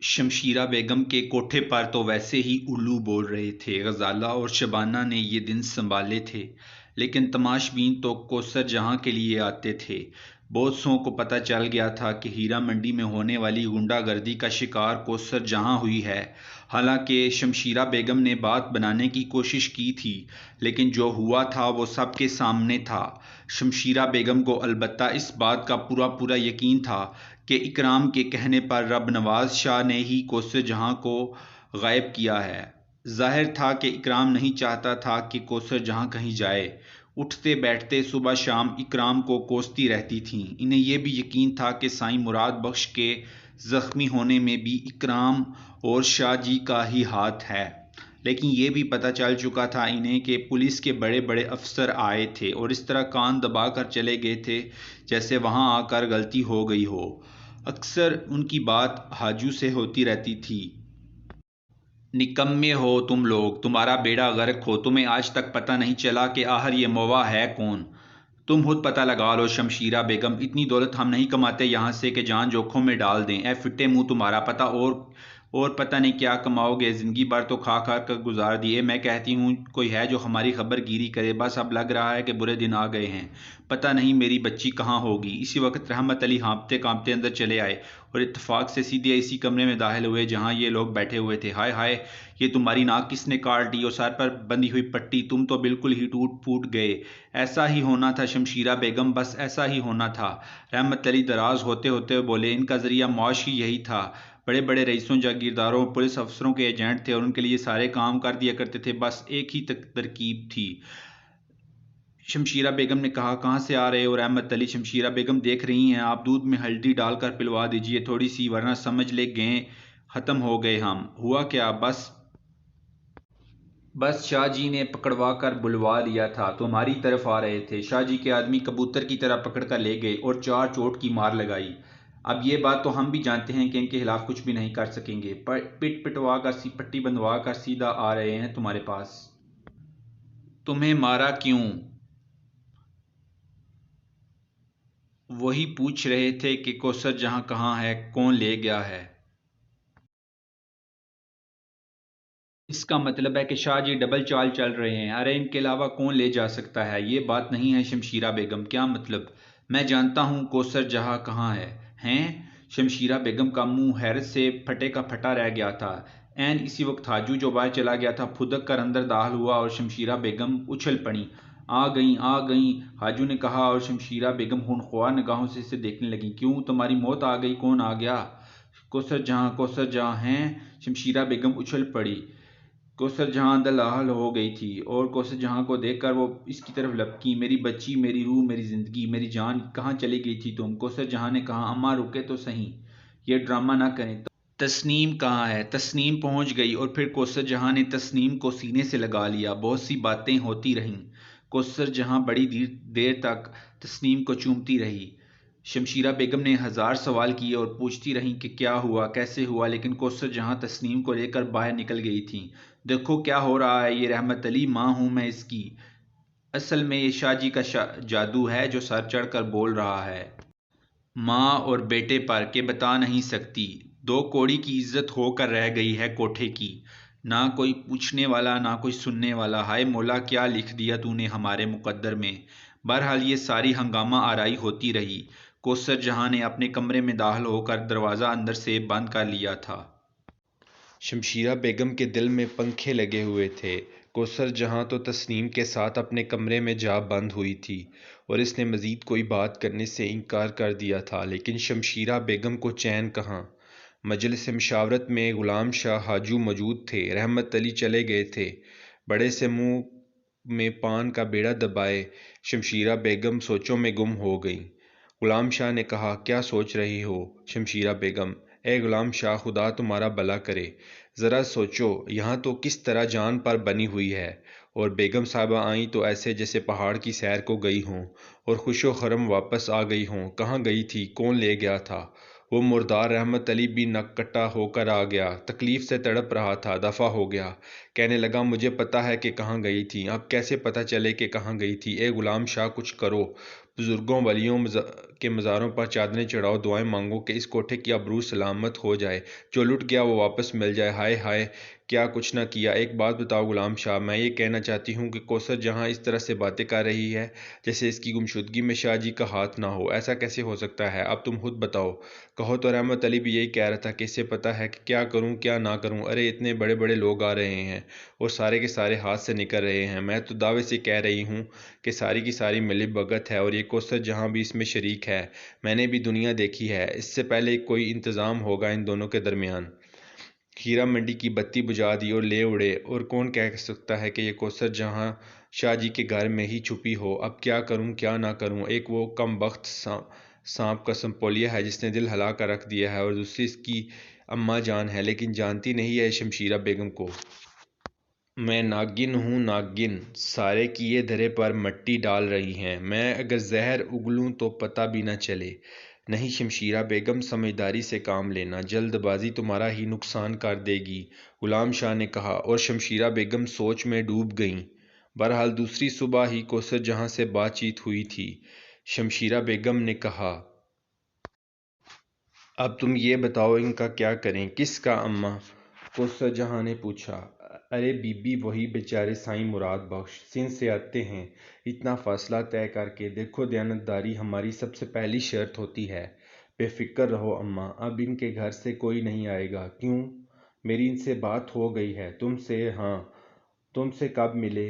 شمشیرہ بیگم کے کوٹھے پر تو ویسے ہی الو بول رہے تھے۔ غزالہ اور شبانہ نے یہ دن سنبھالے تھے، لیکن تماش بین تو کوثر جہاں کے لیے آتے تھے۔ بہت سوں کو پتہ چل گیا تھا کہ ہیرا منڈی میں ہونے والی غنڈہ گردی کا شکار کوثر جہاں ہوئی ہے۔ حالانکہ شمشیرہ بیگم نے بات بنانے کی کوشش کی تھی، لیکن جو ہوا تھا وہ سب کے سامنے تھا۔ شمشیرہ بیگم کو البتہ اس بات کا پورا یقین تھا کہ اکرام کے کہنے پر رب نواز شاہ نے ہی کوثر جہاں کو غائب کیا ہے۔ ظاہر تھا کہ اکرام نہیں چاہتا تھا کہ کوثر جہاں کہیں جائے۔ اٹھتے بیٹھتے صبح شام اکرام کو کوستی رہتی تھیں۔ انہیں یہ بھی یقین تھا کہ سائیں مراد بخش کے زخمی ہونے میں بھی اکرام اور شاہ جی کا ہی ہاتھ ہے، لیکن یہ بھی پتہ چل چکا تھا انہیں کہ پولیس کے بڑے افسر آئے تھے اور اس طرح کان دبا کر چلے گئے تھے جیسے وہاں آ کر غلطی ہو گئی ہو۔ اکثر ان کی بات حاجو سے ہوتی رہتی تھی۔ نکمے ہو تم لوگ، تمہارا بیڑا غرق ہو، تمہیں آج تک پتہ نہیں چلا کہ آخر یہ موّا ہے کون؟ تم خود پتہ لگا لو شمشیرہ بیگم، اتنی دولت ہم نہیں کماتے یہاں سے کہ جان جوکھم میں ڈال دیں۔ اے پھٹے منہ، تمہارا پتہ اور پتہ نہیں کیا کماؤ گے، زندگی بھر تو کھا کر گزار دیے۔ میں کہتی ہوں کوئی ہے جو ہماری خبر گیری کرے، بس اب لگ رہا ہے کہ برے دن آ گئے ہیں۔ پتہ نہیں میری بچی کہاں ہوگی۔ اسی وقت رحمت علی ہانپتے کانپتے اندر چلے آئے اور اتفاق سے سیدھے اسی کمرے میں داخل ہوئے جہاں یہ لوگ بیٹھے ہوئے تھے۔ ہائے ہائے، یہ تمہاری ناک کس نے کاٹ دی اور سر پر بندھی ہوئی پٹی، تم تو بالکل ہی ٹوٹ پھوٹ گئے۔ ایسا ہی ہونا تھا شمشیرہ بیگم، بس ایسا ہی ہونا تھا۔ رحمت علی دراز ہوتے ہوتے بولے، ان کا ذریعہ معاش ہی یہی تھا۔ بڑے رئیسوں، جاگیرداروں، پولیس افسروں کے ایجنٹ تھے اور ان کے لیے سارے کام کر دیا کرتے تھے، بس ایک ہی ترکیب تھی۔ شمشیرہ بیگم نے کہا، کہاں سے آ رہے ہو؟ رحمت علی، شمشیرہ بیگم دیکھ رہی ہیں آپ، دودھ میں ہلدی ڈال کر پلوا دیجئے تھوڑی سی، ورنہ سمجھ لے گئے ختم ہو گئے ہم۔ ہوا کیا؟ بس شاہ جی نے پکڑوا کر بلوا لیا تھا تو ہماری طرف آ رہے تھے۔ شاہ جی کے آدمی کبوتر کی طرح پکڑ کر لے گئے اور 4 چوٹ کی مار لگائی۔ اب یہ بات تو ہم بھی جانتے ہیں کہ ان کے خلاف کچھ بھی نہیں کر سکیں گے۔ پٹوا کر پٹی بندھوا کر سیدھا آ رہے ہیں تمہارے پاس۔ تمہیں مارا کیوں؟ وہی پوچھ رہے تھے کہ کوثر جہاں کہاں ہے، کون لے گیا ہے؟ اس کا مطلب ہے کہ شاہ جی ڈبل چال چل رہے ہیں۔ ارے ان کے علاوہ کون لے جا سکتا ہے؟ یہ بات نہیں ہے شمشیرہ بیگم۔ کیا مطلب؟ میں جانتا ہوں کوثر جہاں کہاں ہے۔ ہیں؟ شمشیرہ بیگم کا منہ حیرت سے پھٹے کا پھٹا رہ گیا تھا۔ عین اسی وقت حاجو جو باہر چلا گیا تھا پھدک کر اندر داخل ہوا اور شمشیرہ بیگم اچھل پڑیں۔ آ گئیں، حاجو نے کہا اور شمشیرہ بیگم خونخوار نگاہوں سے اسے دیکھنے لگیں۔ کیوں، تمہاری موت آ گئی؟ کون آ گیا؟ کوثر جہاں ہیں؟ شمشیرہ بیگم اچھل پڑی۔ کوثر جہاں اندر داخل ہو گئی تھی اور کوثر جہاں کو دیکھ کر وہ اس کی طرف لپکیں۔ میری بچی، میری روح، میری زندگی، میری جان، کہاں چلی گئی تھی تم؟ کوثر جہاں نے کہا، اماں رکے تو سہی، یہ ڈرامہ نہ کریں۔ تسنیم کہاں ہے؟ تسنیم پہنچ گئی اور پھر کوثر جہاں نے تسنیم کو سینے سے لگا لیا۔ بہت سی باتیں ہوتی رہیں۔ کوثر جہاں بڑی دیر تک تسنیم کو چومتی رہی۔ شمشیرہ بیگم نے 1000 سوال کیے اور پوچھتی رہیں کہ کیا ہوا، کیسے ہوا، لیکن کوثر جہاں تسنیم کو لے کر باہر نکل گئی تھیں۔ دیکھو کیا ہو رہا ہے، یہ رحمت علی ماں ہوں میں اس کی۔ اصل میں یہ شاہ جی کا جادو ہے جو سر چڑھ کر بول رہا ہے ماں اور بیٹے پر کہ بتا نہیں سکتی۔ 2 کوڑی کی عزت ہو کر رہ گئی ہے کوٹھے کی، نہ کوئی پوچھنے والا نہ کوئی سننے والا۔ ہائے مولا، کیا لکھ دیا تو نے ہمارے مقدر میں۔ بہرحال یہ ساری ہنگامہ آرائی ہوتی رہی۔ کوثر جہاں نے اپنے کمرے میں داخل ہو کر دروازہ اندر سے بند کر لیا تھا۔ شمشیرہ بیگم کے دل میں پنکھے لگے ہوئے تھے۔ کوثر جہاں تو تسنیم کے ساتھ اپنے کمرے میں جا بند ہوئی تھی اور اس نے مزید کوئی بات کرنے سے انکار کر دیا تھا، لیکن شمشیرہ بیگم کو چین کہاں۔ مجلس مشاورت میں غلام شاہ حاجو موجود تھے۔ رحمت علی چلے گئے تھے۔ بڑے سے منہ میں پان کا بیڑا دبائے شمشیرہ بیگم سوچوں میں گم ہو گئیں۔ غلام شاہ نے کہا، کیا سوچ رہی ہو شمشیرہ بیگم؟ اے غلام شاہ، خدا تمہارا بھلا کرے، ذرا سوچو، یہاں تو کس طرح جان پر بنی ہوئی ہے، اور بیگم صاحبہ آئیں تو ایسے جیسے پہاڑ کی سیر کو گئی ہوں اور خوش و خرم واپس آ گئی ہوں۔ کہاں گئی تھی؟ کون لے گیا تھا؟ وہ مردار رحمت علی بھی نک کٹا ہو کر آ گیا، تکلیف سے تڑپ رہا تھا، دفع ہو گیا، کہنے لگا مجھے پتہ ہے کہ کہاں گئی تھی۔ اب کیسے پتہ چلے کہ کہاں گئی تھی؟ اے غلام شاہ کچھ کرو، بزرگوں ولیوں کے مزاروں پر چادریں چڑھاؤ، دعائیں مانگو کہ اس کوٹھے کی آبرو سلامت ہو جائے، جو لٹ گیا وہ واپس مل جائے۔ ہائے ہائے، کیا کچھ نہ کیا۔ ایک بات بتاؤ غلام شاہ، میں یہ کہنا چاہتی ہوں کہ کوثر جہاں اس طرح سے باتیں کر رہی ہے جیسے اس کی گمشدگی میں شاہ جی کا ہاتھ نہ ہو، ایسا کیسے ہو سکتا ہے؟ اب تم خود بتاؤ۔ کہو تو رحمت علی بھی یہی کہہ رہا تھا کہ اسے پتہ ہے کہ کیا کروں کیا نہ کروں۔ ارے اتنے بڑے بڑے لوگ آ رہے ہیں اور سارے کے سارے ہاتھ سے نکل رہے ہیں، میں تو دعوے سے کہہ رہی ہوں کہ ساری کی ساری ملی بھگت ہے، اور یہ کوثر جہاں بھی اس میں شریک ہے۔ میں نے بھی دنیا دیکھی ہے، اس سے پہلے کوئی انتظام ہوگا ان دونوں کے درمیان۔ ہیرا منڈی کی بتی بجھا دی اور لے اڑے، اور کون کہہ سکتا ہے کہ یہ کوثر جہاں شاہ جی کے گھر میں ہی چھپی ہو۔ اب کیا کروں کیا نہ کروں۔ ایک وہ کم بخت سانپ قسم پولیا ہے جس نے دل ہلا کر رکھ دیا ہے، اور دوسری اس کی اماں جان ہے، لیکن جانتی نہیں ہے شمشیرہ بیگم کو۔ میں ناگن ہوں ناگن، سارے کیے دھرے پر مٹی ڈال رہی ہیں، میں اگر زہر اگلوں تو پتہ بھی نہ چلے۔ نہیں شمشیرہ بیگم، سمجھداری سے کام لینا، جلد بازی تمہارا ہی نقصان کر دے گی، غلام شاہ نے کہا، اور شمشیرہ بیگم سوچ میں ڈوب گئیں۔ بہرحال دوسری صبح ہی کوثر جہاں سے بات چیت ہوئی تھی۔ شمشیرہ بیگم نے کہا، اب تم یہ بتاؤ ان کا کیا کریں؟ کس کا اماں؟ کوثر جہاں نے پوچھا۔ ارے بی بی، وہی بیچارے سائیں مراد بخش، سندھ سے آتے ہیں، اتنا فاصلہ طے کر کے۔ دیکھو دیانتداری ہماری سب سے پہلی شرط ہوتی ہے۔ بے فکر رہو اماں، اب ان کے گھر سے کوئی نہیں آئے گا۔ کیوں؟ میری ان سے بات ہو گئی ہے۔ تم سے؟ ہاں۔ تم سے کب ملے؟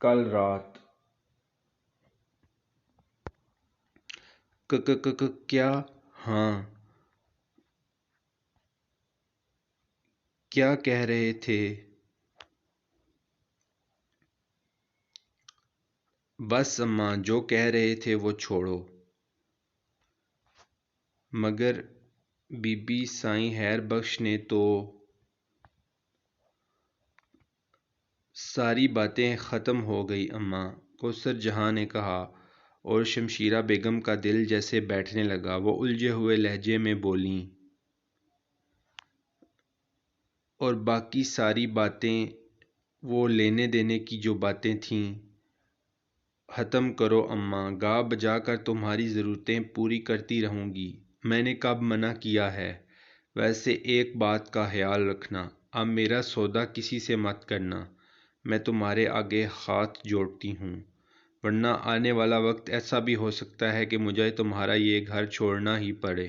کل رات۔ کیا؟ ہاں۔ کیا کہہ رہے تھے؟ بس اماں، جو کہہ رہے تھے وہ چھوڑو۔ مگر بی بی، سائیں خیر بخش نے تو ساری باتیں ختم ہو گئی اماں، کوثر جہاں نے کہا، اور شمشیرہ بیگم کا دل جیسے بیٹھنے لگا۔ وہ الجھے ہوئے لہجے میں بولیں، اور باقی ساری باتیں، وہ لینے دینے کی جو باتیں تھیں، ختم کرو اماں، گا بجا کر تمہاری ضرورتیں پوری کرتی رہوں گی۔ میں نے کب منع کیا ہے؟ ویسے ایک بات کا خیال رکھنا، اب میرا سودا کسی سے مت کرنا، میں تمہارے آگے ہاتھ جوڑتی ہوں، ورنہ آنے والا وقت ایسا بھی ہو سکتا ہے کہ مجھے تمہارا یہ گھر چھوڑنا ہی پڑے۔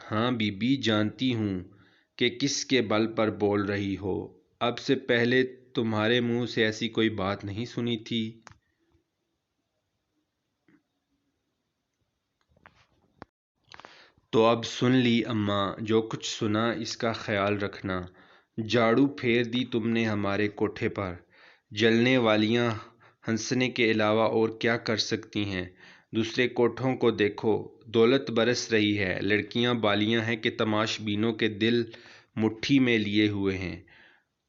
ہاں بی بی، جانتی ہوں کہ کس کے بل پر بول رہی ہو، اب سے پہلے تمہارے منہ سے ایسی کوئی بات نہیں سنی تھی۔ تو اب سن لی اماں، جو کچھ سنا اس کا خیال رکھنا۔ جھاڑو پھیر دی تم نے ہمارے کوٹھے پر، جلنے والیاں ہنسنے کے علاوہ اور کیا کر سکتی ہیں؟ دوسرے کوٹھوں کو دیکھو، دولت برس رہی ہے، لڑکیاں بالیاں ہیں کہ تماش بینوں کے دل مٹھی میں لیے ہوئے ہیں۔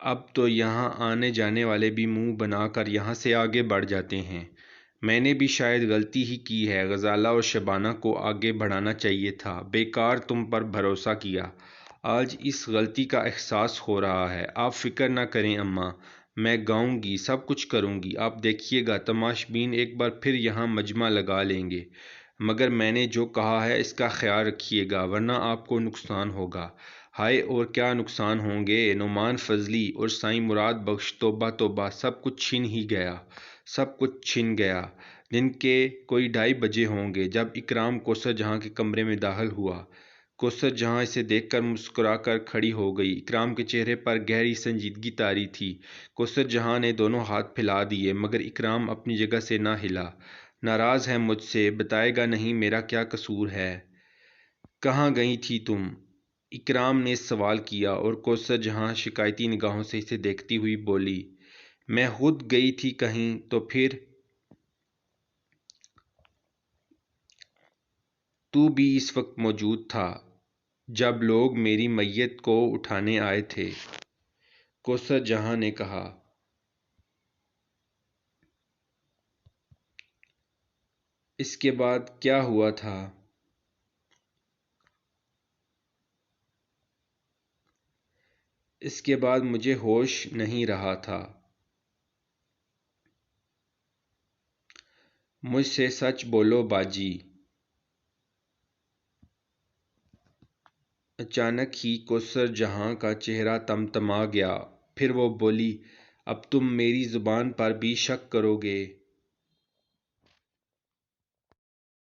اب تو یہاں آنے جانے والے بھی منہ بنا کر یہاں سے آگے بڑھ جاتے ہیں۔ میں نے بھی شاید غلطی ہی کی ہے، غزالہ اور شبانہ کو آگے بڑھانا چاہیے تھا، بیکار تم پر بھروسہ کیا۔ آج اس غلطی کا احساس ہو رہا ہے۔ آپ فکر نہ کریں اماں، میں گاؤں گی، سب کچھ کروں گی، آپ دیکھیے گا تماش بین ایک بار پھر یہاں مجمع لگا لیں گے۔ مگر میں نے جو کہا ہے اس کا خیال رکھیے گا، ورنہ آپ کو نقصان ہوگا۔ ہائے، اور کیا نقصان ہوں گے؟ نعمان فضلی اور سائیں مراد بخش، توبہ توبہ، سب کچھ چھن ہی گیا، سب کچھ چھن گیا۔ دن کے کوئی 2:30 بجے ہوں گے جب اکرام کوثر جہاں کے کمرے میں داخل ہوا۔ کوثر جہاں اسے دیکھ کر مسکرا کر کھڑی ہو گئی۔ اکرام کے چہرے پر گہری سنجیدگی طاری تھی۔ کوثر جہاں نے دونوں ہاتھ پھیلا دیے، مگر اکرام اپنی جگہ سے نہ ہلا۔ ناراض ہے مجھ سے؟ بتائے گا نہیں میرا کیا قصور ہے؟ کہاں گئی تھی تم؟ اکرام نے سوال کیا، اور کوثر جہاں شکایتی نگاہوں سے اسے دیکھتی ہوئی بولی، میں خود گئی تھی کہیں تو پھر؟ تو بھی اس وقت موجود تھا جب لوگ میری میت کو اٹھانے آئے تھے، کوثر جہاں نے کہا۔ اس کے بعد کیا ہوا تھا؟ اس کے بعد مجھے ہوش نہیں رہا تھا۔ مجھ سے سچ بولو باجی۔ اچانک ہی کوثر جہاں کا چہرہ تمتما گیا۔ پھر وہ بولی، اب تم میری زبان پر بھی شک کرو گے؟